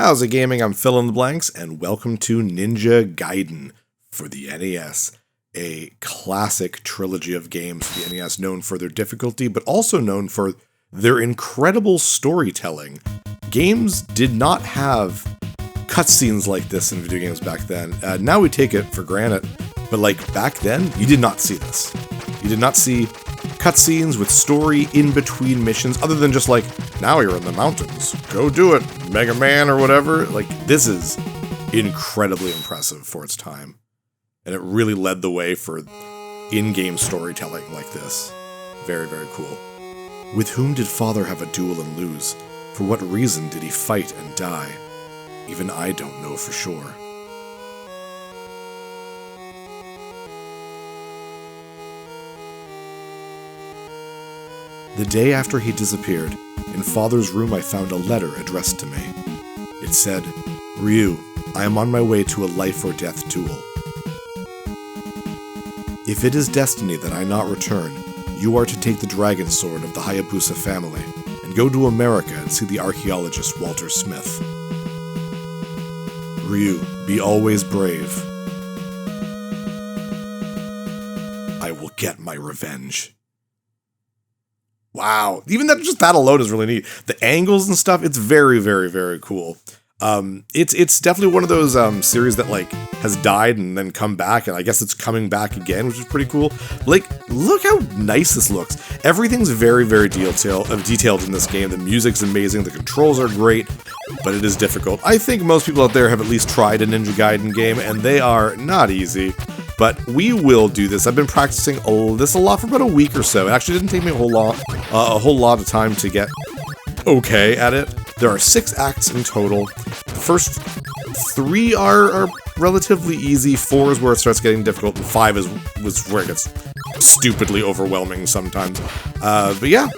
How's it gaming? I'm Fill in the Blanks, and welcome to Ninja Gaiden for the NES, a classic trilogy of games for the NES known for their difficulty, but also known for their incredible storytelling. Games did not have cutscenes like this in video games back then. Now we take it for granted, but back then, you did not see this. You did not see cutscenes with story in between missions, other than just now you're in the mountains, go do it, Mega Man or whatever. This is incredibly impressive for its time. And it really led the way for in-game storytelling like this. Very, very cool. With whom did Father have a duel and lose? For what reason did he fight and die? Even I don't know for sure. The day after he disappeared, in Father's room I found a letter addressed to me. It said, "Ryu, I am on my way to a life or death duel. If it is destiny that I not return, you are to take the dragon sword of the Hayabusa family and go to America and see the archaeologist Walter Smith. Ryu, be always brave. I will get my revenge." Wow, even that alone is really neat. The angles and stuff, it's very, very, very cool. It's definitely one of those series that has died and then come back, and I guess it's coming back again, which is pretty cool. Look how nice this looks. Everything's very, very detailed in this game. The music's amazing, the controls are great, but it is difficult. I think most people out there have at least tried a Ninja Gaiden game, and they are not easy. But we will do this. I've been practicing this a lot for about a week or so. It actually didn't take me a whole lot of time to get okay at it. There are 6 acts in total. The first 3 are relatively easy. 4 is where it starts getting difficult, and 5 was where it gets stupidly overwhelming sometimes. But yeah,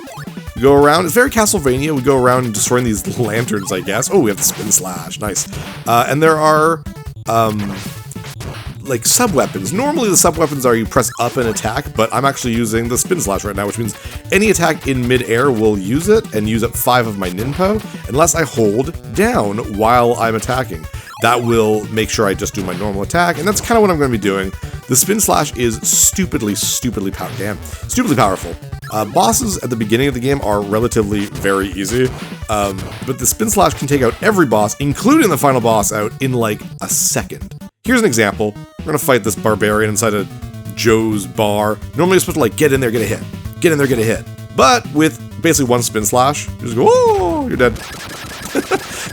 we go around. It's very Castlevania. We go around destroying these lanterns, I guess. Oh, we have the spin slash. Nice. And there are sub-weapons. Normally the sub-weapons are you press up and attack, but I'm actually using the spin slash right now, which means any attack in mid-air will use it and use up 5 of my ninpo, unless I hold down while I'm attacking. That will make sure I just do my normal attack, and that's kind of what I'm going to be doing. The spin slash is stupidly powerful. Bosses at the beginning of the game are relatively very easy, but the spin slash can take out every boss, including the final boss, out in a second. Here's an example. We're gonna fight this barbarian inside of Joe's bar. Normally you're supposed to get in there, get a hit. Get in there, get a hit. But with basically one spin slash, you just go, oh, you're dead.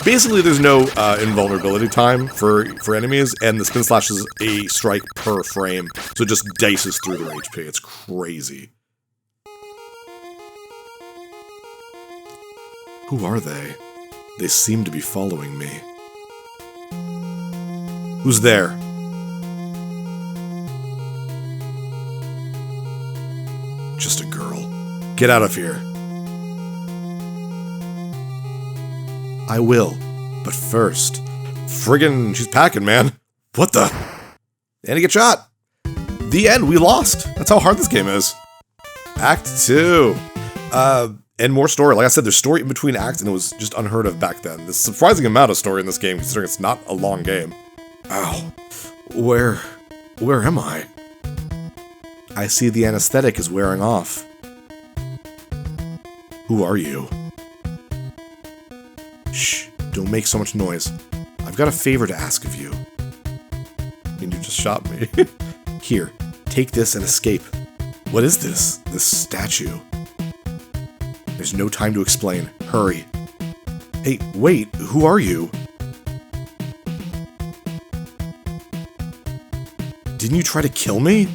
Basically there's no invulnerability time for enemies, and the spin slash is a strike per frame, so it just dices through their HP. It's crazy. Who are they? They seem to be following me. Who's there? Just a girl. Get out of here. I will, but first... Friggin', she's packing, man. What the? And he gets shot. The end, we lost. That's how hard this game is. Act 2. And more story. Like I said, there's story in between acts, and it was just unheard of back then. There's a surprising amount of story in this game, considering it's not a long game. Ow. Where am I? I see the anesthetic is wearing off. Who are you? Shh, don't make so much noise. I've got a favor to ask of you. And you just shot me. Here, take this and escape. What is this? This statue? There's no time to explain. Hurry. Hey, wait, who are you? Didn't you try to kill me?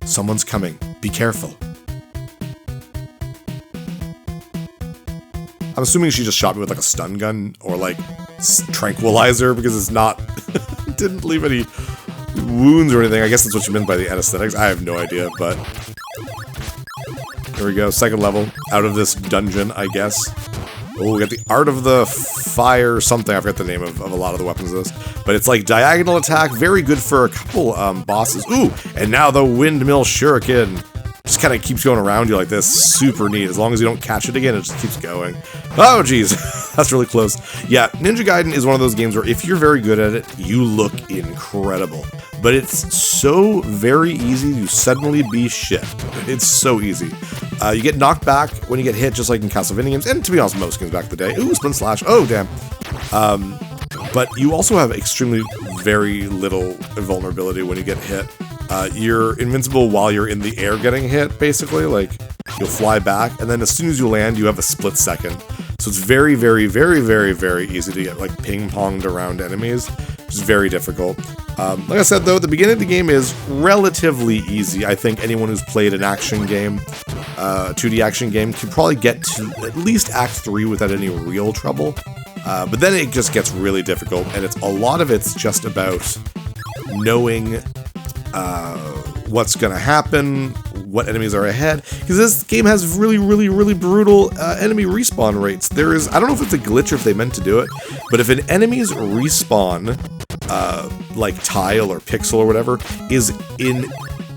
Someone's coming. Be careful. I'm assuming she just shot me with a stun gun or tranquilizer, because it's not... didn't leave any wounds or anything. I guess that's what you meant by the anesthetics. I have no idea, but... Here we go. Second level. Out of this dungeon, I guess. Oh, we got the Art of the Fire something. I forget the name of a lot of the weapons of this. But it's diagonal attack. Very good for a couple bosses. Ooh, and now the Windmill Shuriken. just kind of keeps going around you like this. Super neat. As long as you don't catch it again, it just keeps going. Oh, geez. That's really close. Yeah, Ninja Gaiden is one of those games where if you're very good at it, you look incredible. But it's so very easy to suddenly be shit. It's so easy. You get knocked back when you get hit, just like in Castlevania games, and to be honest, most games back in the day. Ooh, spin slash. Oh, damn. But you also have extremely very little vulnerability when you get hit. You're invincible while you're in the air getting hit, basically. Like, you'll fly back, and then as soon as you land, you have a split second. So it's very, very, very, very, very easy to get, like, ping-ponged around enemies, which is very difficult. Like I said, though, the beginning of the game is relatively easy. I think anyone who's played an action game, 2D action game, can probably get to at least Act 3 without any real trouble. But then it just gets really difficult, and a lot of it's just about knowing what's gonna happen, what enemies are ahead, because this game has really, really, really brutal enemy respawn rates. I don't know if it's a glitch or if they meant to do it, but if an enemy's respawn, like tile or pixel or whatever, is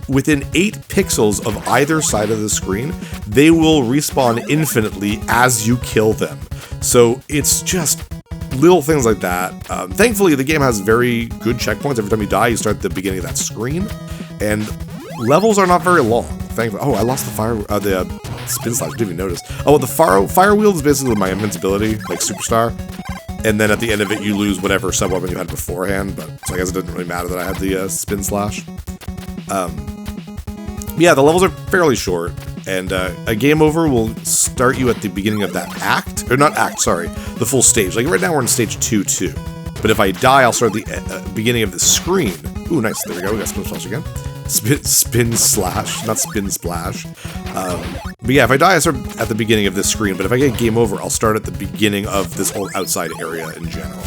within 8 pixels of either side of the screen, they will respawn infinitely as you kill them. So it's just little things like that. Thankfully, the game has very good checkpoints. Every time you die, you start at the beginning of that screen, and levels are not very long. Thankfully, oh, I lost the spin slash. Didn't even notice. Oh, well, the fire wheel is basically my invincibility, like Superstar. And then at the end of it, you lose whatever sub-weapon you had beforehand. But so I guess it didn't really matter that I had the spin slash. Yeah, the levels are fairly short, and a game over will start you at the beginning of that act, or not act, sorry, the full stage. Like right now we're in stage 2-2, but if I die, I'll start at the beginning of the screen. Ooh, nice, there we go, we got spin slash again. Spin slash, not spin splash. But yeah, if I die, I start at the beginning of this screen, but if I get game over, I'll start at the beginning of this whole outside area in general.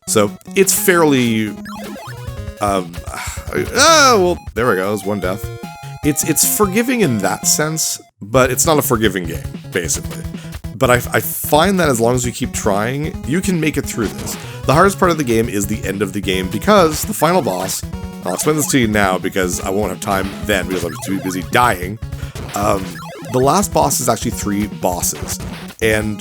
So it's fairly, well, there we go, there's one death. It's forgiving in that sense, but it's not a forgiving game, basically. But I find that as long as you keep trying, you can make it through this. The hardest part of the game is the end of the game, because the final boss, I'll explain this to you now because I won't have time then because I'm too busy dying. The last boss is actually 3 bosses, and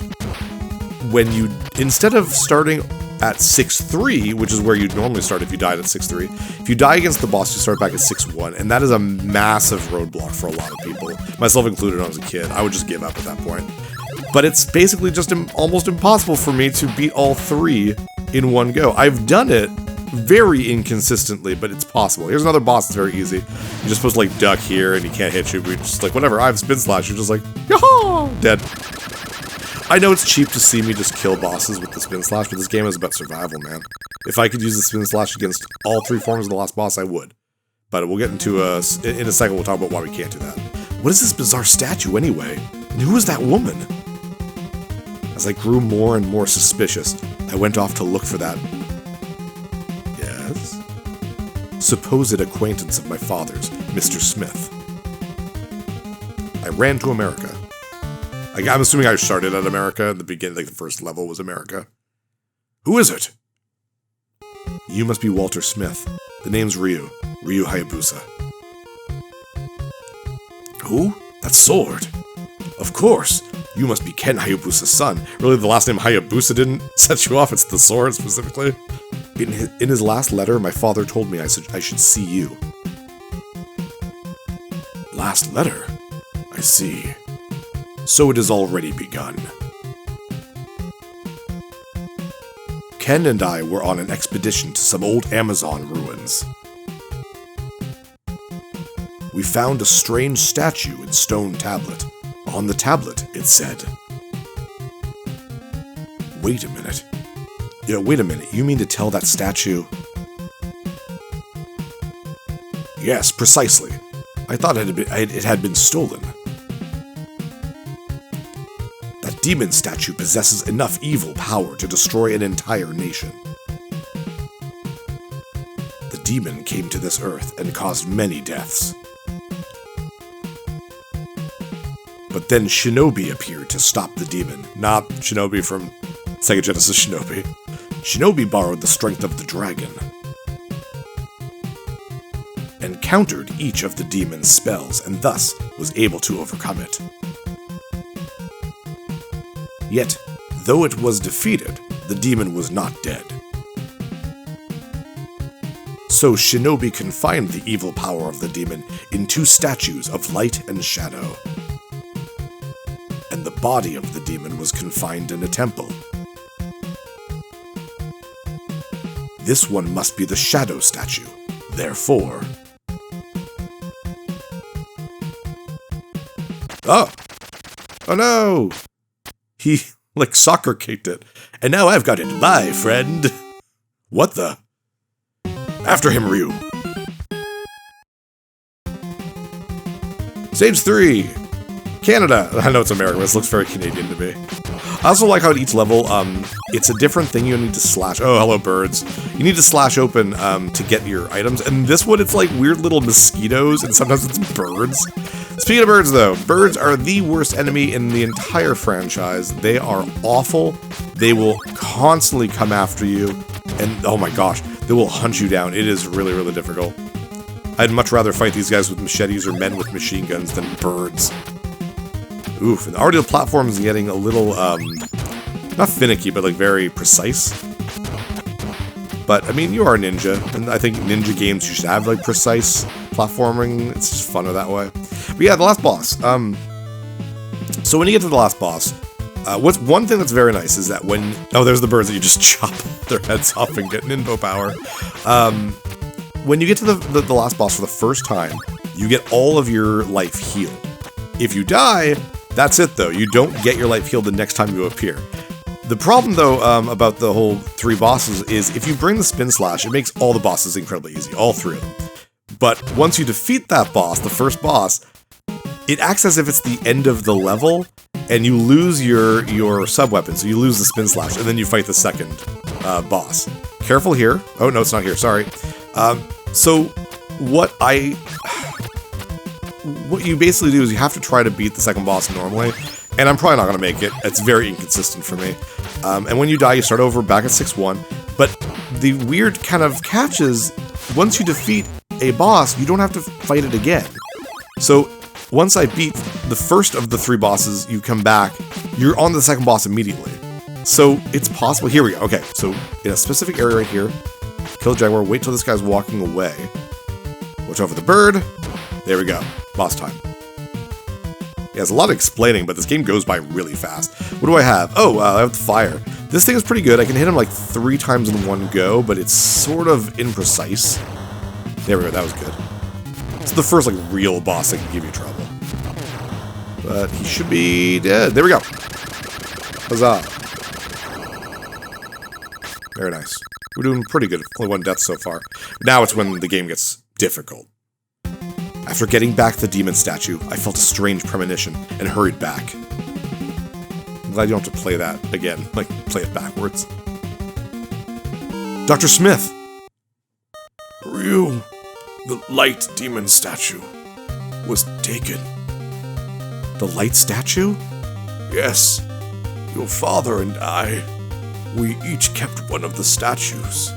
when you, instead of starting at 6-3, which is where you'd normally start if you died at 6-3. If you die against the boss, you start back at 6-1, and that is a massive roadblock for a lot of people, myself included when I was a kid. I would just give up at that point. But it's basically just almost impossible for me to beat all 3 in one go. I've done it very inconsistently, but it's possible. Here's another boss that's very easy. You're just supposed to, like, duck here, and he can't hit you, but you're just like, whatever, I have spin slash. You're just like, yaha! Dead. I know it's cheap to see me just kill bosses with the spin slash, but this game is about survival, man. If I could use the spin slash against all 3 forms of the last boss, I would. But we'll get into in a second, we'll talk about why we can't do that. What is this bizarre statue, anyway? And who is that woman? As I grew more and more suspicious, I went off to look for that... Yes? Supposed acquaintance of my father's, Mr. Smith. I ran to America. I'm assuming I started at America at the beginning, like the first level was America. Who is it? You must be Walter Smith. The name's Ryu Hayabusa. Who? That sword. Of course. You must be Ken Hayabusa's son. Really, the last name Hayabusa didn't set you off, it's the sword specifically. In his last letter, my father told me I should see you. Last letter? I see. So it has already begun. Ken and I were on an expedition to some old Amazon ruins. We found a strange statue and stone tablet. On the tablet, it said... Wait a minute. Wait a minute, you mean to tell that statue... Yes, precisely. I thought it had been stolen. That demon statue possesses enough evil power to destroy an entire nation. The demon came to this earth and caused many deaths. But then Shinobi appeared to stop the demon. Not Shinobi from Sega Genesis Shinobi. Shinobi borrowed the strength of the dragon. And countered each of the demon's spells and thus was able to overcome it. Yet, though it was defeated, the demon was not dead. So Shinobi confined the evil power of the demon in 2 statues of light and shadow. And the body of the demon was confined in a temple. This one must be the shadow statue, therefore... Oh! Oh no! He, like, soccer kicked it. And now I've got it. Bye, friend! What the? After him, Ryu! Stage 3! Canada! I know it's American, but this looks very Canadian to me. I also like how at each level, it's a different thing you need to slash. Oh, hello, birds. You need to slash open to get your items. And this one, it's like weird little mosquitoes, and sometimes it's birds. Speaking of birds, though, birds are the worst enemy in the entire franchise. They are awful. They will constantly come after you, and oh my gosh, they will hunt you down. It is really, really difficult. I'd much rather fight these guys with machetes or men with machine guns than birds. Oof, and already the platform is getting a little, not finicky, but like very precise. But, I mean, you are a ninja, and I think ninja games you should have, like, precise platforming. It's just funner that way. But yeah, the last boss. So when you get to the last boss, what's one thing that's very nice is that when... Oh, there's the birds that you just chop their heads off and get ninja power. When you get to the last boss for the first time, you get all of your life healed. If you die... That's it, though. You don't get your life healed the next time you appear. The problem, though, about the whole 3 bosses is if you bring the Spin Slash, it makes all the bosses incredibly easy, all 3 of them. But once you defeat that boss, the first boss, it acts as if it's the end of the level, and you lose your sub-weapon, so you lose the Spin Slash, and then you fight the second boss. Careful here. Oh, no, it's not here. Sorry. So what you basically do is you have to try to beat the second boss normally, and I'm probably not going to make it. It's very inconsistent for me. And when you die, you start over back at 6-1, but the weird kind of catch is, once you defeat a boss, you don't have to fight it again. So, once I beat the first of the 3 bosses, you come back, you're on the second boss immediately. So, it's possible. Here we go. Okay, so in a specific area right here, kill the Jaguar, wait till this guy's walking away. Watch out for the bird. There we go. Boss time. Yeah, there's a lot of explaining, but this game goes by really fast. What do I have? Oh, I have the fire. This thing is pretty good. I can hit him like 3 times in one go, but it's sort of imprecise. There we go, that was good. It's the first like real boss that can give you trouble. But he should be dead. There we go. Huzzah. Very nice. We're doing pretty good. Only 1 death so far. Now it's when the game gets difficult. After getting back the demon statue, I felt a strange premonition and hurried back. I'm glad you don't have to play that again, like play it backwards. Dr. Smith! Ryu, the light demon statue was taken. The light statue? Yes. Your father and I, we each kept one of the statues,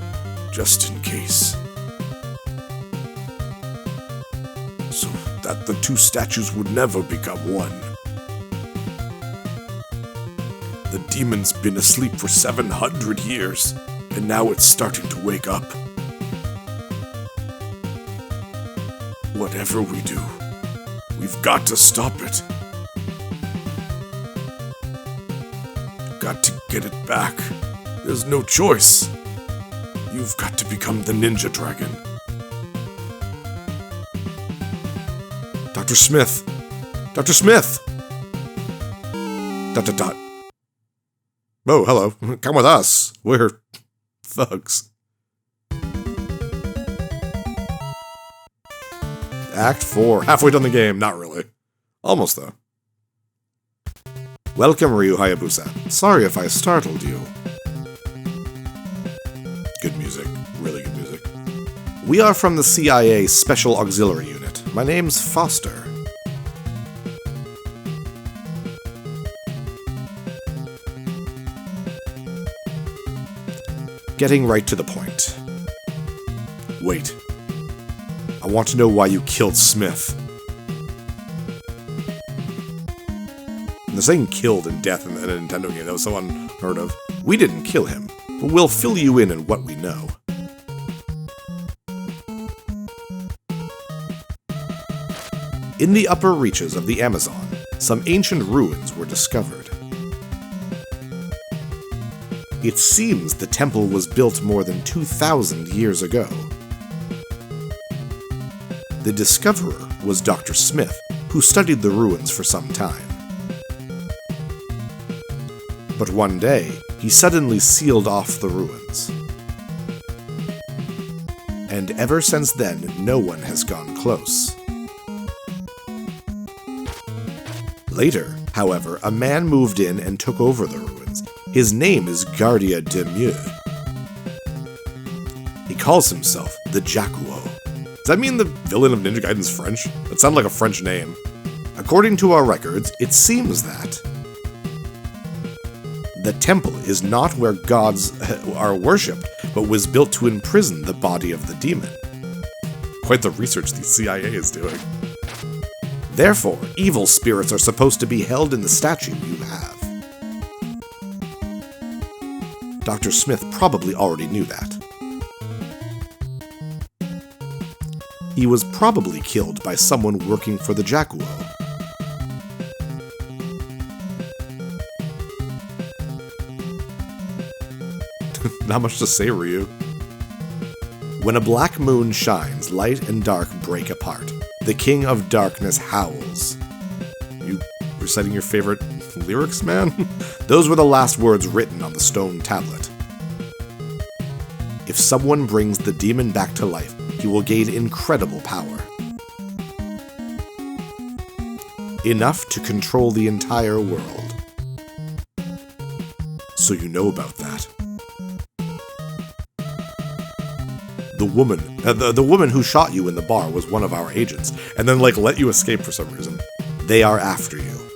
just in case. So that the 2 statues would never become one. The demon's been asleep for 700 years, and now it's starting to wake up. Whatever we do, we've got to stop it. Got to get it back. There's no choice. You've got to become the Ninja Dragon. Dr. Smith! Dr. Smith! ... Oh, hello. Come with us. We're thugs. Act 4. Halfway done the game. Not really. Almost, though. Welcome, Ryu Hayabusa. Sorry if I startled you. Good music. Really good music. We are from the CIA Special Auxiliary Unit. My name's Foster. Getting right to the point. Wait. I want to know why you killed Smith. And they're saying killed in death in a Nintendo game. That was so unheard of. We didn't kill him, but we'll fill you in on what we know. In the upper reaches of the Amazon, some ancient ruins were discovered. It seems the temple was built more than 2,000 years ago. The discoverer was Dr. Smith, who studied the ruins for some time. But one day, he suddenly sealed off the ruins. And ever since then, no one has gone close. Later, however, a man moved in and took over the ruins. His name is Gardia de Mieux. He calls himself the Jaquio. Does that mean the villain of Ninja Gaiden's French? That sounds like a French name. According to our records, it seems that the temple is not where gods are worshipped, but was built to imprison the body of the demon. Quite the research the CIA is doing. Therefore, evil spirits are supposed to be held in the statue you have. Dr. Smith probably already knew that. He was probably killed by someone working for the Jaquio. Not much to say, Ryu. When a black moon shines, light and dark break apart. The King of Darkness howls. You reciting your favorite lyrics, man? Those were the last words written on the stone tablet. If someone brings the demon back to life, he will gain incredible power. Enough to control the entire world. So you know about that. The woman who shot you in the bar was one of our agents, and then, let you escape for some reason. They are after you.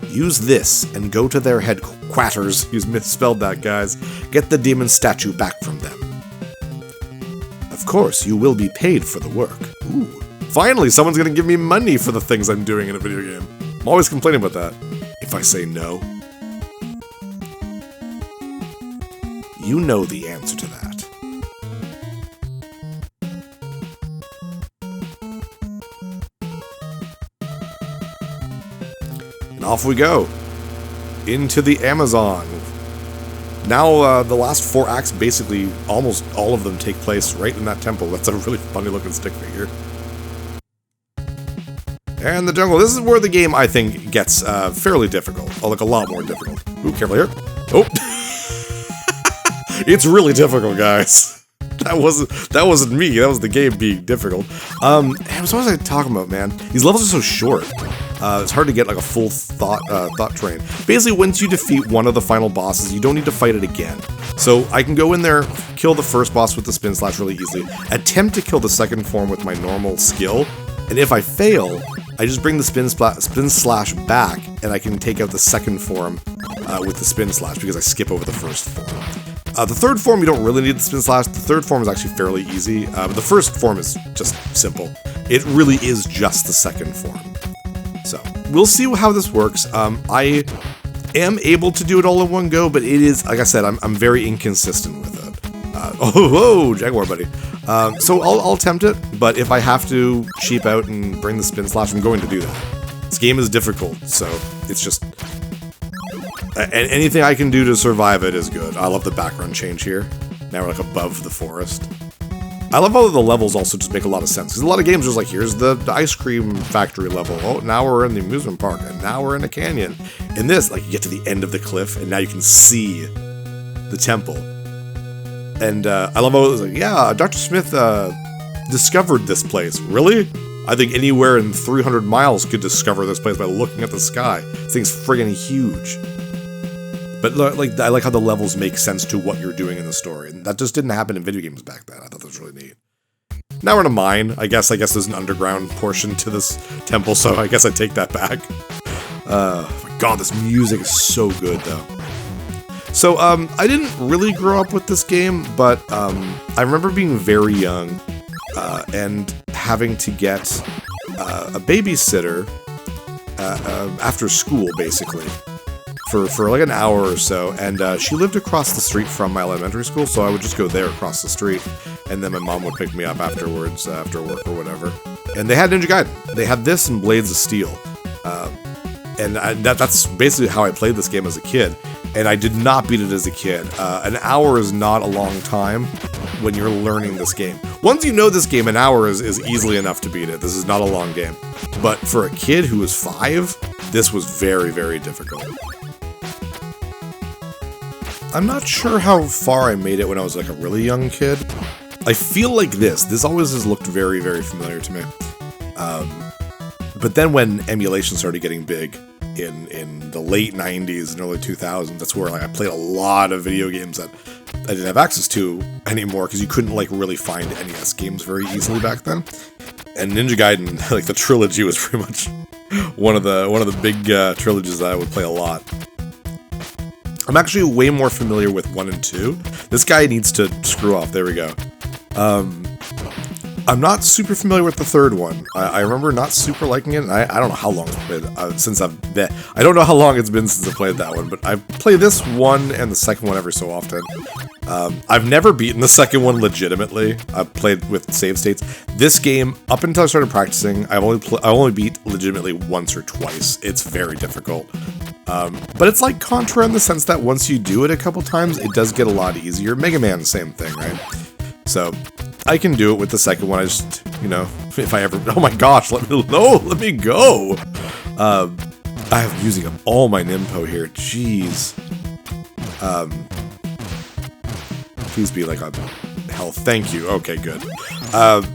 Use this and go to their headquarters. You misspelled that, guys. Get the demon statue back from them. Of course, you will be paid for the work. Ooh. Finally, someone's gonna give me money for the things I'm doing in a video game. I'm always complaining about that. If I say no. You know the answer to that. And off we go. Into the Amazon. Now, the last 4 acts, basically, almost all of them take place right in that temple. That's a really funny looking stick figure. And the jungle. This is where the game, I think, gets fairly difficult. Oh, a lot more difficult. Ooh, careful here. Oh! It's really difficult, guys. That wasn't me. That was the game being difficult. What was I talking about, man? These levels are so short. It's hard to get a full thought train. Basically, once you defeat one of the final bosses, you don't need to fight it again. So I can go in there, kill the first boss with the spin slash really easily, attempt to kill the second form with my normal skill, and if I fail, I just bring the spin slash back, and I can take out the second form with the spin slash because I skip over the first form. The third form, you don't really need the spin slash. The third form is actually fairly easy, but the first form is just simple. It really is just the second form. So, we'll see how this works. I am able to do it all in one go, but it is, like I said, I'm very inconsistent with it. Whoa, Jaguar buddy. So I'll attempt it, but if I have to cheap out and bring the spin slash, I'm going to do that. This game is difficult, so it's just... And anything I can do to survive it is good. I love the background change here. Now we're above the forest. I love how the levels also just make a lot of sense. Because a lot of games are just here's the ice cream factory level. Oh, now we're in the amusement park. And now we're in a canyon. In this, you get to the end of the cliff, and now you can see the temple. And I love how it was yeah, Dr. Smith discovered this place. Really? I think anywhere in 300 miles could discover this place by looking at the sky. This thing's friggin' huge. But I like how the levels make sense to what you're doing in the story, and that just didn't happen in video games back then. I thought that was really neat. Now we're in a mine. I guess there's an underground portion to this temple, so I guess I take that back. Oh my god, this music is so good, though. So, I didn't really grow up with this game, but I remember being very young and having to get a babysitter after school, basically, for like an hour or so, and she lived across the street from my elementary school, so I would just go there across the street, and then my mom would pick me up afterwards, after work or whatever. And they had Ninja Gaiden. They had this and Blades of Steel. And that's basically how I played this game as a kid, and I did not beat it as a kid. An hour is not a long time when you're learning this game. Once you know this game, an hour is easily enough to beat it. This is not a long game. But for a kid who was 5, this was very, very difficult. I'm not sure how far I made it when I was like a really young kid. I feel like this always has looked very, very familiar to me. But then when emulation started getting big in the late 90s and early 2000s, that's where like I played a lot of video games that I didn't have access to anymore because you couldn't like really find NES games very easily back then. And Ninja Gaiden, like the trilogy, was pretty much one of the big trilogies that I would play a lot. I'm actually way more familiar with 1 and 2. This guy needs to screw off. There we go. I'm not super familiar with the third one. I remember not super liking it, and I don't know how long it's been since I don't know how long it's been since I played that one, but I've played this one and the second one every so often. I've never beaten the second one legitimately. I've played with save states. This game, up until I started practicing, I only beat legitimately once or twice. It's very difficult. But it's like Contra in the sense that once you do it a couple times, it does get a lot easier. Mega Man, same thing, right? So I can do it with the second one. I just, you know, if I ever, oh my gosh, let me go. I'm using up all my Nimpo here. Jeez. Please be like on health. Thank you. Okay, good.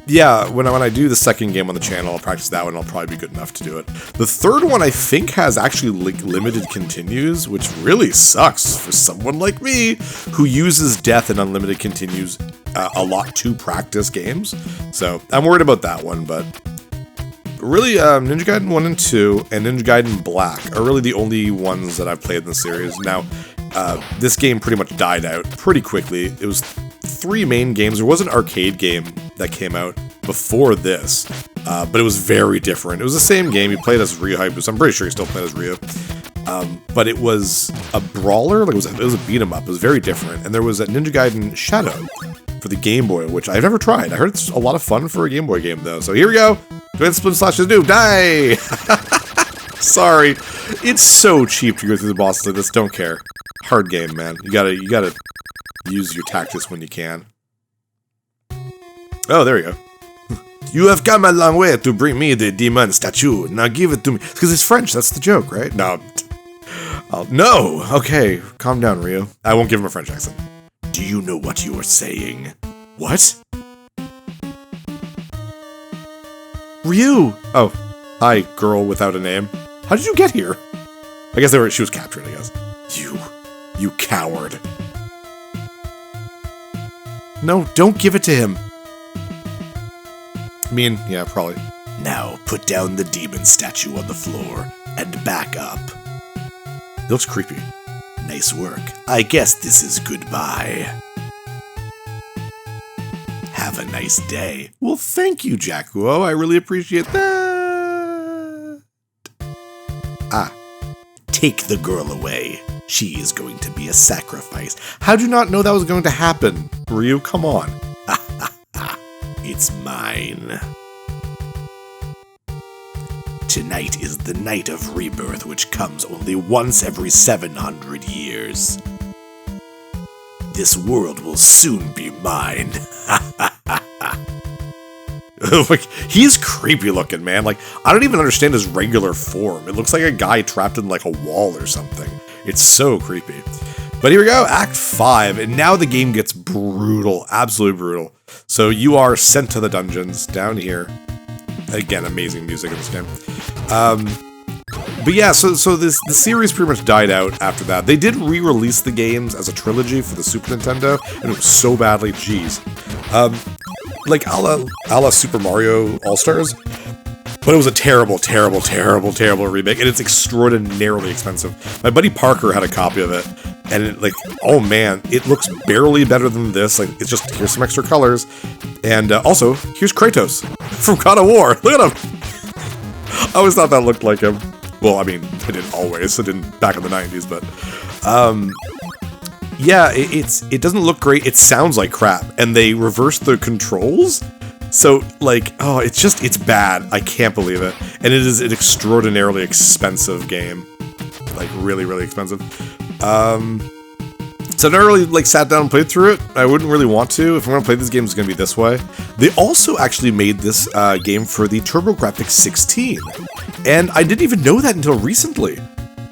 Yeah, when I do the second game on the channel, I'll practice that one. I'll probably be good enough to do it. The third one, I think, has actually limited continues, which really sucks for someone like me who uses death and unlimited continues a lot to practice games. So I'm worried about that one, but really, Ninja Gaiden 1 and 2 and Ninja Gaiden Black are really the only ones that I've played in the series. Now, this game pretty much died out pretty quickly. It was 3 main games. There was an arcade game that came out before this, but it was very different. It was the same game. You played as Ryu Hayabusa. I'm pretty sure you still played as Ryu. But it was a brawler. Like it was a beat 'em up. It was very different. And there was a Ninja Gaiden Shadow for the Game Boy, which I've never tried. I heard it's a lot of fun for a Game Boy game, though. So here we go. Join Split Slash is new. Die! Sorry. It's so cheap to go through the bosses like this. Don't care. Hard game, man. You gotta use your tactics when you can. Oh, there we go. You have come a long way to bring me the demon statue. Now give it to me. Because it's French. That's the joke, right? No. No! Okay, calm down, Ryu. I won't give him a French accent. Do you know what you are saying? What? Ryu! Oh, hi, girl without a name. How did you get here? I guess she was captured, I guess. You coward. No, don't give it to him. I mean, yeah, probably. Now, put down the demon statue on the floor and back up. It looks creepy. Nice work. I guess this is goodbye. Have a nice day. Well, thank you, Jaquio. I really appreciate that. Ah. Take the girl away. She is going to be a sacrifice. How'd you not know that was going to happen? Ryu, come on. It's mine. Tonight is the night of rebirth, which comes only once every 700 years. This world will soon be mine. Like, he's creepy looking, man. Like, I don't even understand his regular form. It looks like a guy trapped in like a wall or something. It's so creepy. But here we go, Act 5, and now the game gets brutal, absolutely brutal. So you are sent to the dungeons down here. Again, amazing music in this game. But yeah, so the series pretty much died out after that. They did re-release the games as a trilogy for the Super Nintendo, and it was so badly, jeez. Like a la Super Mario All-Stars, but it was a terrible, terrible, terrible, terrible remake, and it's extraordinarily expensive. My buddy Parker had a copy of it, And it, like, oh man, it looks barely better than this. Like, it's just, here's some extra colors. And also, here's Kratos from God of War. Look at him. I always thought that looked like him. Well, I mean, it didn't always. It didn't back in the 90s, but yeah, it doesn't look great. It sounds like crap, and they reversed the controls. So, like, oh, it's bad. I can't believe it. And it is an extraordinarily expensive game. Like, really, really expensive. So I never really, like, sat down and played through it. I wouldn't really want to. If I'm going to play this game, it's going to be this way. They also actually made this game for the TurboGrafx 16. And I didn't even know that until recently.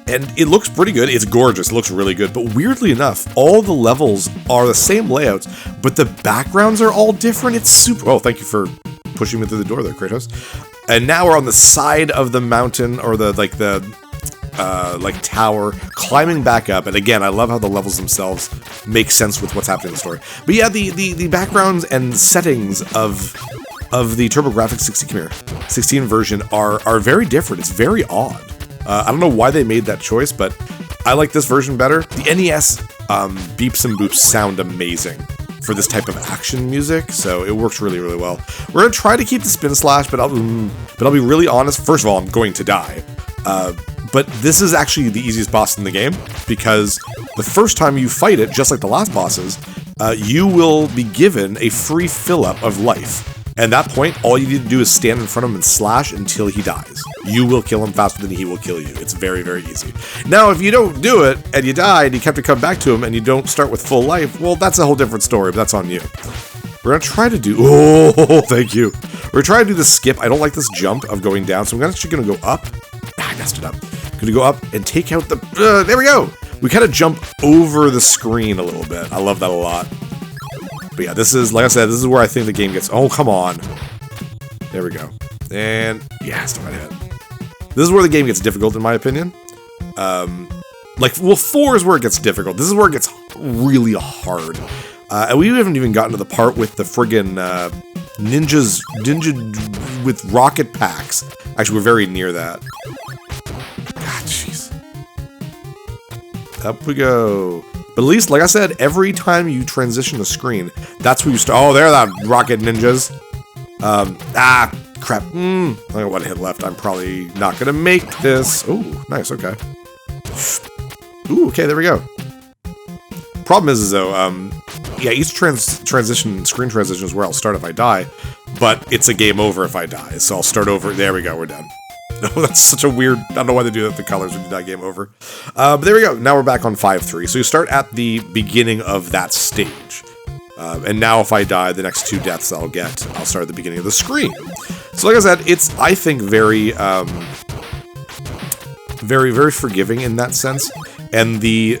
And it looks pretty good. It's gorgeous. It looks really good. But weirdly enough, all the levels are the same layouts, but the backgrounds are all different. It's super... Oh, thank you for pushing me through the door there, Kratos. And now we're on the side of the mountain, or the tower, climbing back up. And again, I love how the levels themselves make sense with what's happening in the story. But yeah, the backgrounds and settings of the TurboGrafx 16 version are very different. It's very odd. I don't know why they made that choice, but I like this version better. The NES beeps and boops sound amazing for this type of action music, so it works really, really well. We're gonna try to keep the spin slash, but I'll be really honest. First of all, I'm going to die. But this is actually the easiest boss in the game, because the first time you fight it, just like the last bosses, you will be given a free fill-up of life. And at that point, all you need to do is stand in front of him and slash until he dies. You will kill him faster than he will kill you. It's very, very easy. Now, if you don't do it, and you die, and you have to come back to him, and you don't start with full life, well, that's a whole different story, but that's on you. We're gonna try to do... Oh, thank you. We're trying to do the skip. I don't like this jump of going down, so I'm actually gonna go up. I messed it up. Gonna go up and take out the... there we go! We kind of jump over the screen a little bit. I love that a lot. But yeah, this is, like I said, this is where I think the game gets... Oh, come on. There we go. And, yeah, still got hit. This is where the game gets difficult, in my opinion. Well, 4 is where it gets difficult. This is where it gets really hard. And we haven't even gotten to the part with the friggin' ninja with rocket packs. Actually, we're very near that. God, jeez. Up we go. But at least, like I said, every time you transition the screen, that's where you start. Oh, there, that rocket ninjas. Crap. I got one hit left. I'm probably not gonna make this. Oh, nice. Okay. Ooh, okay, there we go. Problem is though, yeah, each screen transition is where I'll start if I die, but it's a game over if I die. So I'll start over. There we go. We're done. Oh, that's such a weird... I don't know why they do that with the colors when you die game over. But there we go. Now we're back on 5-3. So you start at the beginning of that stage. And now if I die, the next 2 deaths I'll start at the beginning of the screen. So like I said, it's, I think, very, very, very forgiving in that sense. And the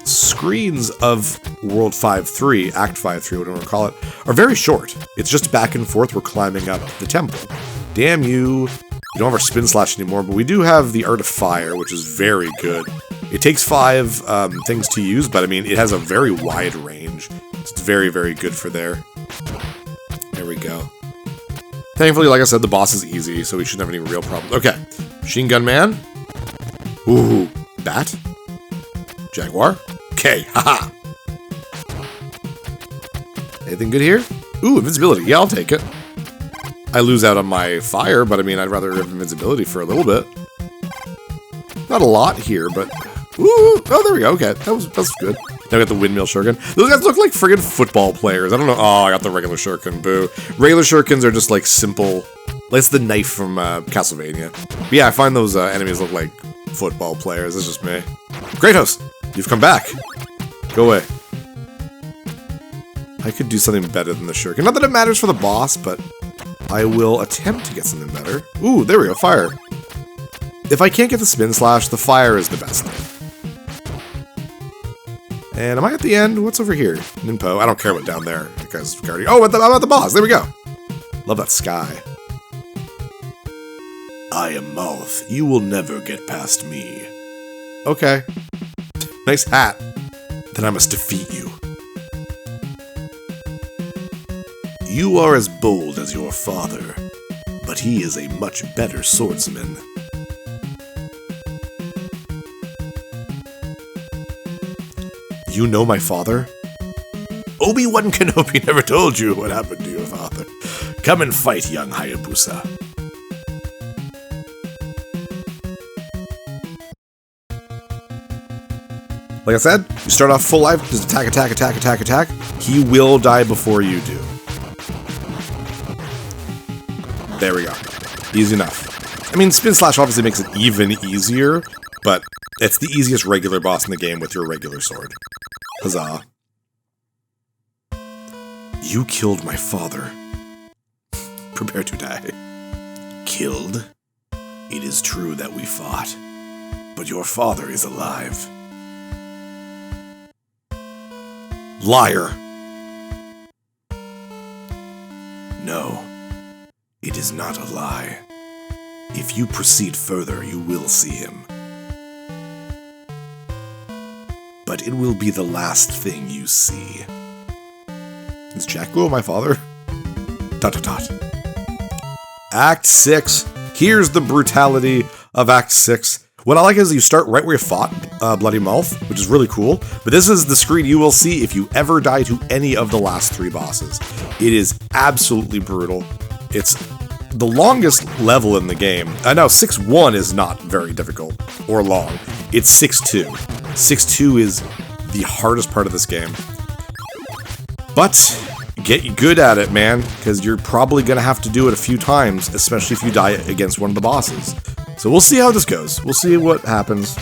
screens of World 5-3, Act 5-3, whatever you call it, are very short. It's just back and forth. We're climbing up the temple. Damn you. We don't have our spin slash anymore, but we do have the Art of Fire, which is very good. It takes 5 things to use, but I mean, it has a very wide range. So it's very, very good for there. There we go. Thankfully, like I said, the boss is easy, so we shouldn't have any real problems. Okay. Machine Gun Man. Ooh. Bat. Jaguar. Okay. Haha. Anything good here? Ooh, invincibility. Yeah, I'll take it. I lose out on my fire, but I mean, I'd rather have invincibility for a little bit. Not a lot here, but... Ooh! Oh, there we go. Okay, that's good. Now I got the windmill shuriken. Those guys look like friggin' football players. I don't know. Oh, I got the regular shuriken. Boo. Regular shurikens are just like simple... Like it's the knife from Castlevania. But yeah, I find those enemies look like football players. That's just me. Kratos! You've come back. Go away. I could do something better than the shuriken. Not that it matters for the boss, but... I will attempt to get something better. Ooh, there we go, fire. If I can't get the spin slash, the fire is the best thing. And am I at the end? What's over here? Ninpo. I don't care what down there. Because guarding. Oh, I'm at the boss. There we go. Love that sky. I am Mouth. You will never get past me. Okay. Nice hat. Then I must defeat you. You are as bold as your father, but he is a much better swordsman. You know my father? Obi-Wan Kenobi never told you what happened to your father. Come and fight, young Hayabusa. Like I said, you start off full life, just attack, attack, attack, attack, attack. He will die before you do. There we go. Easy enough. I mean, Spin Slash obviously makes it even easier, but it's the easiest regular boss in the game with your regular sword. Huzzah. You killed my father. Prepare to die. Killed? It is true that we fought, but your father is alive. Liar. No, it is not a lie. If you proceed further, you will see him. But it will be the last thing you see. Is Jaquio my father? Dot dot dot. Act 6. Here's the brutality of Act 6. What I like is you start right where you fought Bloody Mouth, which is really cool. But this is the screen you will see if you ever die to any of the last 3 bosses. It is absolutely brutal. It's the longest level in the game. I know 6-1 is not very difficult or long. It's 6-2. 6-2 is the hardest part of this game. But get good at it, man, because you're probably going to have to do it a few times, especially if you die against one of the bosses. So we'll see how this goes. We'll see what happens.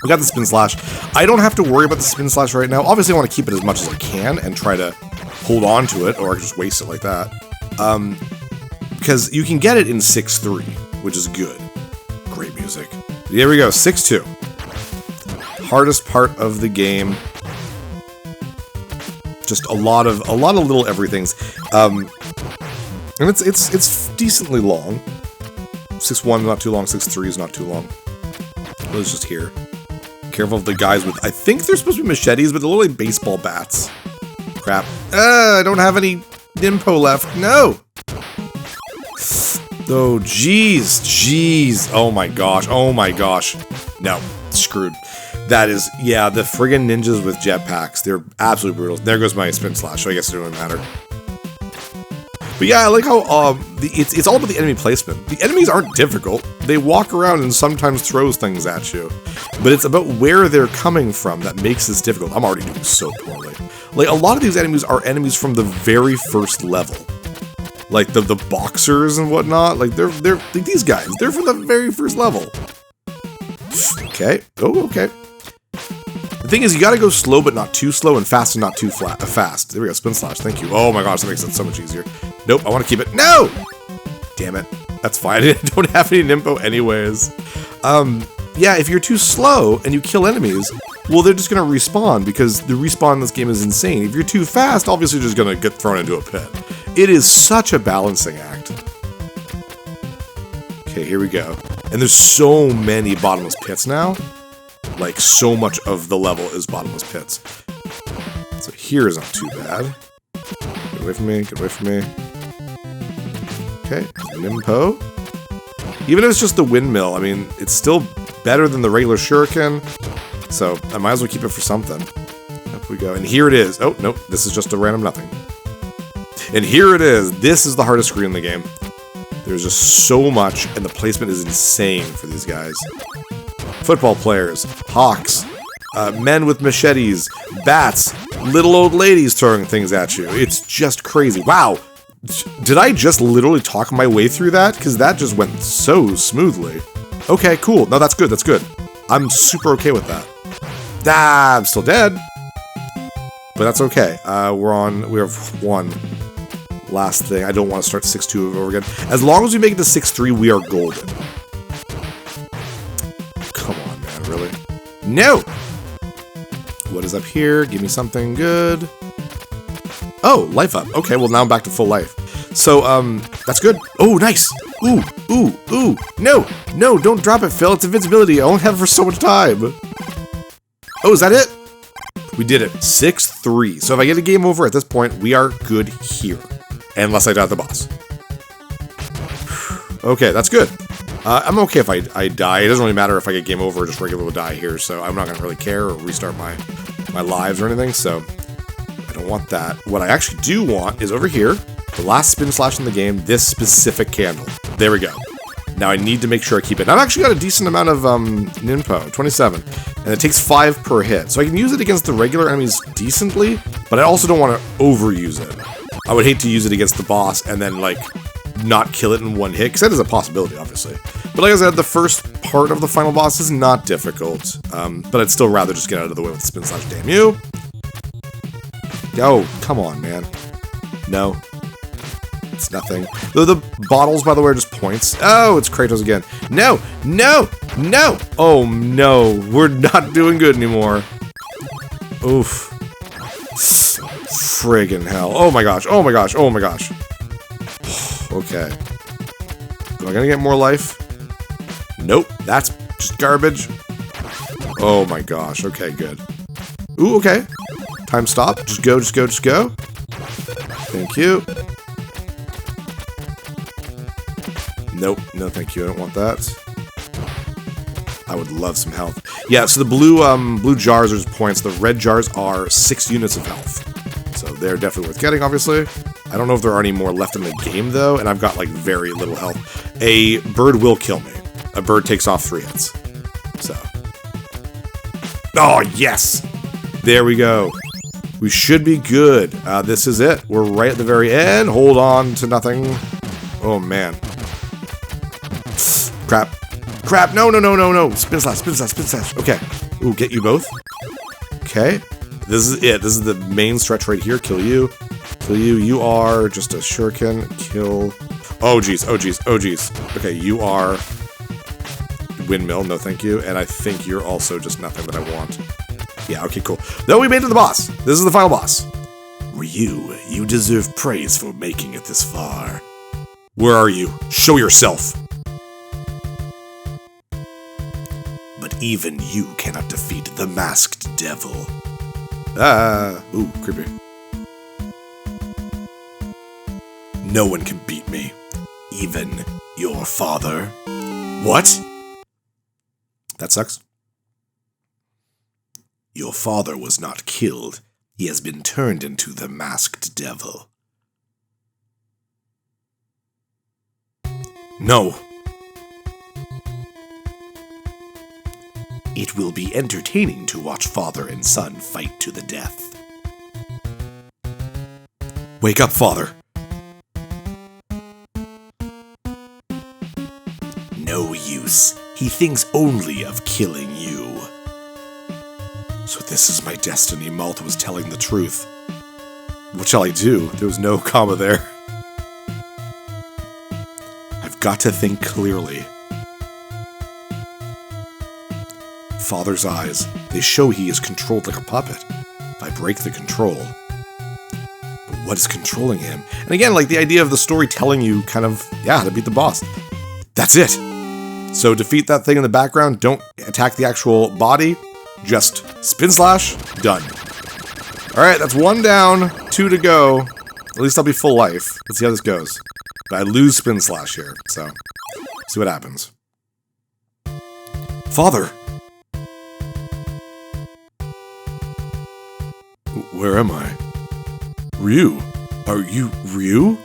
We got the Spin Slash. I don't have to worry about the Spin Slash right now. Obviously, I want to keep it as much as I can and try to hold on to it, or I can just waste it like that. Because you can get it in 6-3, which is good. Great music. Here we go, 6-2. Hardest part of the game. Just a lot of little everythings. And it's decently long. 6-1 not too long, 6-3 is not too long. It's just here. Careful of the guys with, I think they're supposed to be machetes, but they're literally baseball bats. Crap. I don't have any Nimpo left. No! Oh, jeez. Oh my gosh. No, screwed. That is, yeah, the friggin' ninjas with jetpacks. They're absolutely brutal. There goes my Spin Slash, so I guess it doesn't matter. But yeah, I like how it's all about the enemy placement. The enemies aren't difficult. They walk around and sometimes throws things at you. But it's about where they're coming from that makes this difficult. I'm already doing so poorly. Like, a lot of these enemies are enemies from the very first level. Like the boxers and whatnot. Like they're like these guys. They're from the very first level. Okay. Oh, okay. The thing is, you gotta go slow, but not too slow, and fast and not too fast. There we go, Spin Slash, thank you. Oh my gosh, that makes it so much easier. Nope, I want to keep it. No! Damn it. That's fine, I don't have any Nimpo anyways. Yeah, if you're too slow and you kill enemies, well, they're just gonna respawn, because the respawn in this game is insane. If you're too fast, obviously you're just gonna get thrown into a pit. It is such a balancing act. Okay, here we go. And there's so many bottomless pits now. Like, so much of the level is bottomless pits. So here is not too bad. Get away from me, get away from me. Okay, Nimpo. Even if it's just the windmill, I mean, it's still better than the regular shuriken. So I might as well keep it for something. Up we go. And here it is. Oh, nope, this is just a random nothing. And here it is. This is the hardest screen in the game. There's just so much, and the placement is insane for these guys. Football players, hawks, men with machetes, bats, little old ladies throwing things at you. It's just crazy. Wow. Did I just literally talk my way through that? Because that just went so smoothly. Okay, cool. No, that's good. That's good. I'm super okay with that. Ah, I'm still dead. But that's okay. We have one last thing. I don't want to start 6-2 over again. As long as we make it to 6-3, we are golden. Come on, man, really? No! What is up here? Give me something good. Oh, life up. Okay, well now I'm back to full life. So, that's good. Oh, nice! Ooh, ooh, ooh. No, no, don't drop it, Phil. It's invincibility. I only have it for so much time. Oh, is that it? We did it. 6-3. So if I get a game over at this point, we are good here. Unless I die the boss. Okay, that's good. I'm okay if I die. It doesn't really matter if I get game over or just regularly die here, so I'm not going to really care or restart my my lives or anything, so I don't want that. What I actually do want is over here, the last spin slash in the game, this specific candle. There we go. Now I need to make sure I keep it. I've actually got a decent amount of ninpo, 27, and it takes 5 per hit. So I can use it against the regular enemies decently, but I also don't want to overuse it. I would hate to use it against the boss and then, like, not kill it in one hit, because that is a possibility, obviously. But like I said, the first part of the final boss is not difficult, but I'd still rather just get out of the way with the spin slash. Damn you! Oh, come on, man. No. It's nothing. The bottles, by the way, are just points. Oh, it's Kratos again. No! No! No! Oh, no. We're not doing good anymore. Oof. Friggin' hell. Oh my gosh. Oh my gosh. Oh my gosh. Okay. Am I gonna get more life? Nope. That's just garbage. Oh my gosh. Okay, good. Ooh, okay. Time stop. Just go, just go, just go. Thank you. Nope. No, thank you. I don't want that. I would love some health. Yeah, so the blue jars are just points. The red jars are 6 units of health. So they're definitely worth getting, obviously. I don't know if there are any more left in the game, though, and I've got, like, very little health. A bird will kill me. A bird takes off 3 hits. So. Oh, yes! There we go. We should be good. This is it. We're right at the very end. Hold on to nothing. Oh, man. Crap. Crap. No, no, no, no, no. Spin slash, spin slash, spin slash. Okay. Ooh, get you both. Okay. This is it. This is the main stretch right here. Kill you. Kill you. You are just a shuriken. Kill. Oh, geez. Oh, geez. Oh, geez. Okay, you are windmill. No, thank you. And I think you're also just nothing that I want. Yeah, okay, cool. No, we made it to the boss. This is the final boss. Ryu, you deserve praise for making it this far. Where are you? Show yourself. But even you cannot defeat the masked devil. Ooh, creepy. No one can beat me. Even your father. What? That sucks. Your father was not killed. He has been turned into the masked devil. No. It will be entertaining to watch father and son fight to the death. Wake up, father. No use. He thinks only of killing you. So this is my destiny. Malta was telling the truth. What shall I do? There was no comma there. I've got to think clearly. Father's eyes. They show he is controlled like a puppet. If I break the control. But what is controlling him? And again, like the idea of the story telling you kind of, yeah, to beat the boss. That's it. So defeat that thing in the background. Don't attack the actual body. Just spin slash. Done. Alright, that's 1 down, 2 to go. At least I'll be full life. Let's see how this goes. But I lose spin slash here, so see what happens. Father! Where am I? Ryu? Are you Ryu?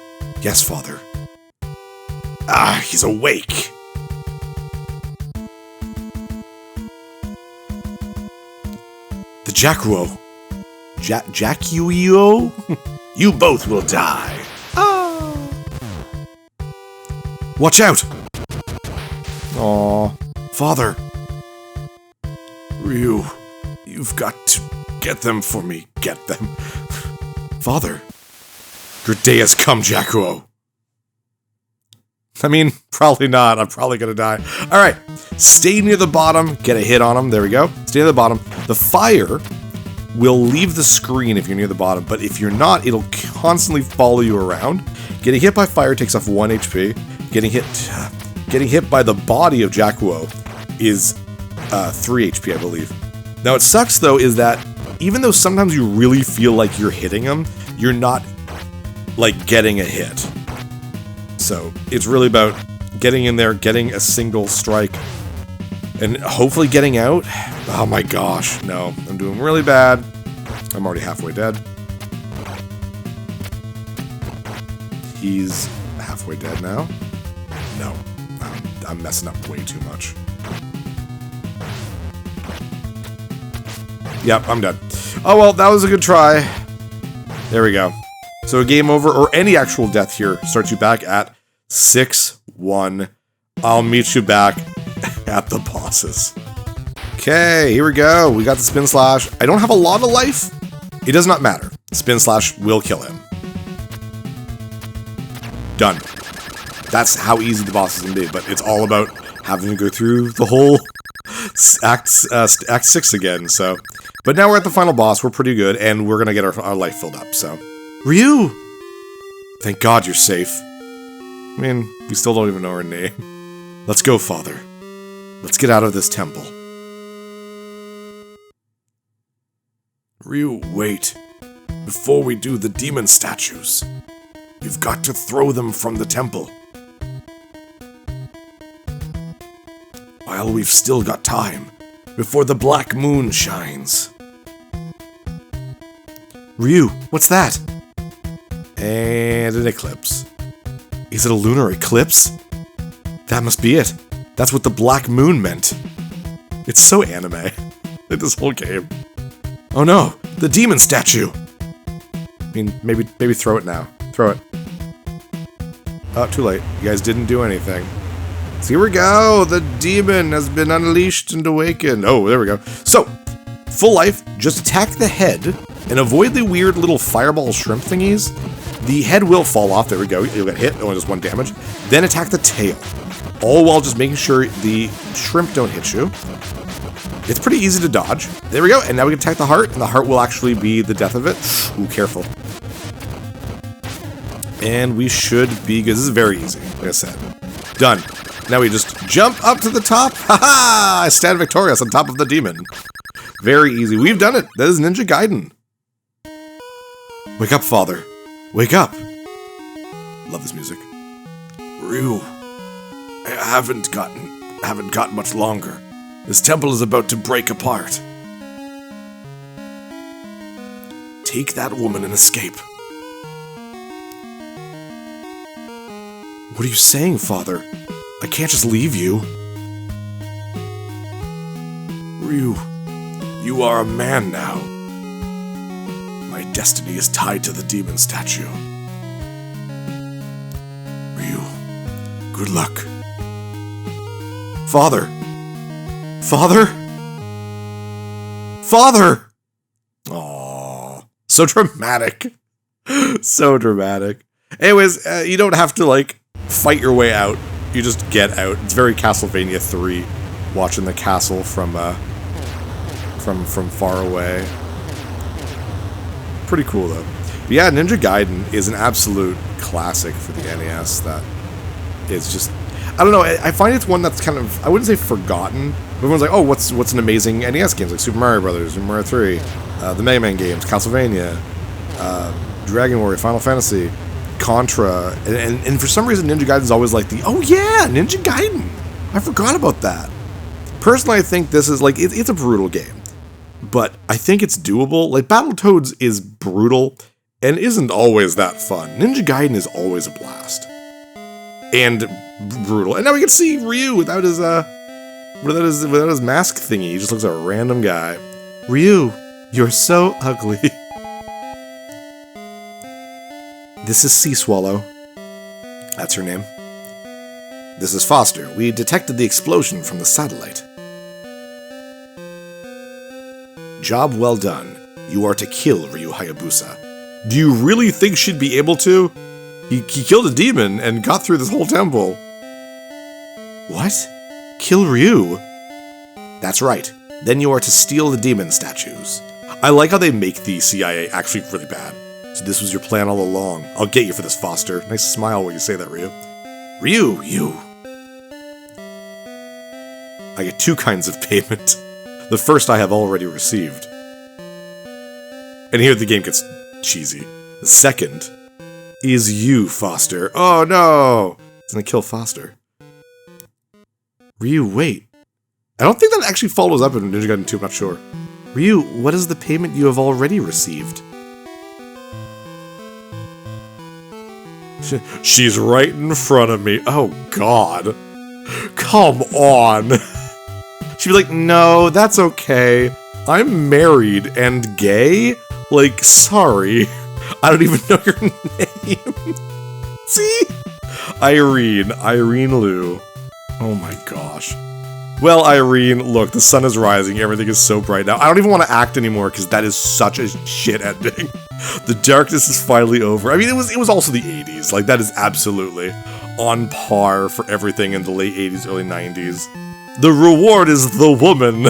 Yes, father. Ah, he's awake! The Jaquio. Jaquio? You both will die. Oh. Watch out! Aw. Father. Ryu, you've got to get them for me. Get them. Father. Your day has come, Jaquio. I mean, probably not. I'm probably gonna die. Alright. Stay near the bottom. Get a hit on him. There we go. Stay near the bottom. The fire will leave the screen if you're near the bottom, but if you're not, it'll constantly follow you around. Getting hit by fire takes off 1 HP. Getting hit by the body of Jaquio is 3 HP, I believe. Now, what sucks, though, is that even though sometimes you really feel like you're hitting him, you're not, like, getting a hit. So, it's really about getting in there, getting a single strike. And hopefully getting out. Oh my gosh, no. I'm doing really bad. I'm already halfway dead. He's halfway dead now. No, I'm messing up way too much. Yep, I'm done. Oh well, that was a good try. There we go. So a game over, or any actual death here, starts you back at 6-1. I'll meet you back at the bosses. Okay, here we go. We got the spin slash. I don't have a lot of life. It does not matter. Spin slash will kill him. Done. That's how easy the bosses can be, but it's all about having to go through the whole Act 6 again, so. But now we're at the final boss, we're pretty good, and we're gonna get our life filled up, so. Ryu! Thank God you're safe. I mean, we still don't even know her name. Let's go, Father. Let's get out of this temple. Ryu, wait. Before we do the demon statues, you've got to throw them from the temple. While we've still got time, before the black moon shines. Ryu, what's that? And an eclipse. Is it a lunar eclipse? That must be it. That's what the black moon meant. It's so anime, like this whole game. Oh no, the demon statue! I mean, maybe throw it now. Throw it. Oh, too late. You guys didn't do anything. So here we go! The demon has been unleashed and awakened. Oh, there we go. So, full life, just attack the head and avoid the weird little fireball shrimp thingies. The head will fall off. There we go. You'll get hit. Only just 1 damage. Then attack the tail. All while just making sure the shrimp don't hit you. It's pretty easy to dodge. There we go. And now we can attack the heart, and the heart will actually be the death of it. Ooh, careful. And we should be good. This is very easy, like I said. Done. Now we just jump up to the top. Haha! I stand victorious on top of the demon. Very easy. We've done it. That is Ninja Gaiden. Wake up, Father. Wake up. Love this music. Ryu, I haven't got much longer. This temple is about to break apart. Take that woman and escape. What are you saying, Father? I can't just leave you. Ryu, you are a man now. My destiny is tied to the demon statue. Ryu, good luck. Father! Father? Father! Aww. So dramatic. So dramatic. Anyways, you don't have to, like, fight your way out. You just get out. It's very Castlevania 3, watching the castle from far away. Pretty cool, though. But yeah, Ninja Gaiden is an absolute classic for the NES that is just... I don't know, I find it's one that's kind of, I wouldn't say forgotten, but everyone's like, oh, what's an amazing NES games, like Super Mario Brothers, Super Mario 3, the Mega Man games, Castlevania, Dragon Warrior, Final Fantasy, Contra, and for some reason Ninja Gaiden's always like oh yeah, Ninja Gaiden! I forgot about that. Personally, I think this is, like, it's a brutal game, but I think it's doable. Like, Battletoads is brutal, and isn't always that fun. Ninja Gaiden is always a blast. And brutal. And now we can see Ryu without his mask thingy. He just looks like a random guy. Ryu, you're so ugly. This is Sea Swallow. That's her name. This is Foster. We detected the explosion from the satellite. Job well done. You are to kill Ryu Hayabusa. Do you really think she'd be able to? He killed a demon and got through this whole temple. What? Kill Ryu? That's right. Then you are to steal the demon statues. I like how they make the CIA actually really bad. So this was your plan all along. I'll get you for this, Foster. Nice smile when you say that, Ryu. Ryu, you. I get 2 kinds of payment. The first I have already received. And here the game gets cheesy. The second is you, Foster. Oh no! It's gonna kill Foster. Ryu, wait. I don't think that actually follows up in Ninja Gaiden 2, I'm not sure. Ryu, what is the payment you have already received? She's right in front of me. Oh, God. Come on. She'd be like, no, that's okay. I'm married and gay? Like, sorry. I don't even know your name. See? Irene Liu. Oh my gosh. Well, Irene, look, the sun is rising, everything is so bright now. I don't even want to act anymore, because that is such a shit ending. The darkness is finally over. I mean, it was also the 80s. Like, that is absolutely on par for everything in the late 80s, early 90s. The reward is the woman.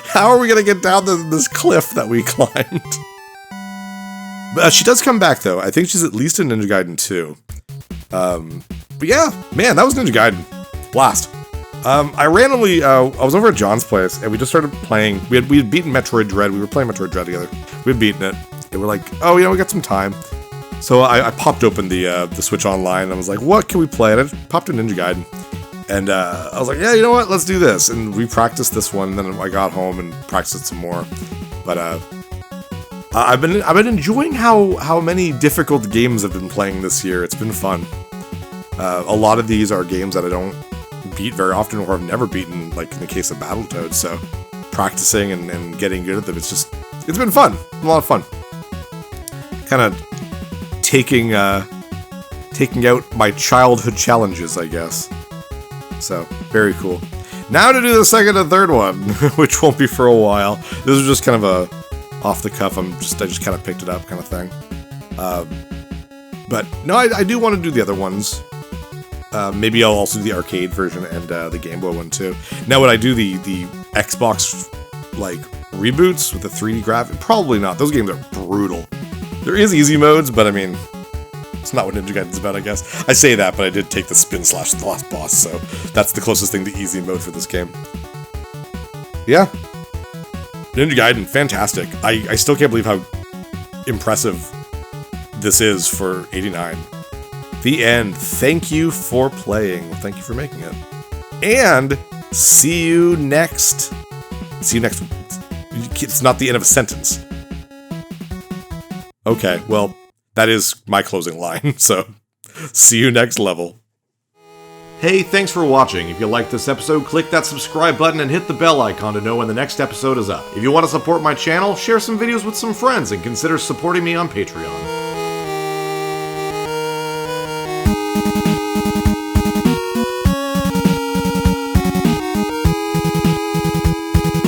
How are we going to get down this cliff that we climbed? But she does come back, though. I think she's at least in Ninja Gaiden 2. But yeah, man, that was Ninja Gaiden. Blast. I randomly, I was over at John's place, and we just started playing. We had beaten Metroid Dread. We were playing Metroid Dread together. We had beaten it, and we're like, oh, you know, we got some time. So I popped open the Switch Online, and I was like, what can we play? And I popped in Ninja Gaiden. And I was like, yeah, you know what? Let's do this. And we practiced this one, and then I got home and practiced it some more. But I've been enjoying how many difficult games I've been playing this year. It's been fun. A lot of these are games that I don't beat very often, or have never beaten, like in the case of Battletoads. So practicing and getting good at them, it's been fun. A lot of fun. Kind of taking out my childhood challenges, I guess. So, very cool. Now to do the second and third one, which won't be for a while. This is just kind of a off the cuff. I just kind of picked it up kind of thing. But no, I do want to do the other ones. Maybe I'll also do the arcade version and the Game Boy one too. Now, would I do the Xbox like reboots with the 3D graphic? Probably not. Those games are brutal. There is easy modes, but I mean, it's not what Ninja Gaiden's about, I guess. I say that, but I did take the spin slash the last boss, so that's the closest thing to easy mode for this game. Yeah. Ninja Gaiden, fantastic. I still can't believe how impressive this is for 89. The end. Thank you for playing. Thank you for making it. And see you next. See you next. It's not the end of a sentence. Okay, well, that is my closing line, so see you next level. Hey, thanks for watching. If you liked this episode, click that subscribe button and hit the bell icon to know when the next episode is up. If you want to support my channel, share some videos with some friends and consider supporting me on Patreon.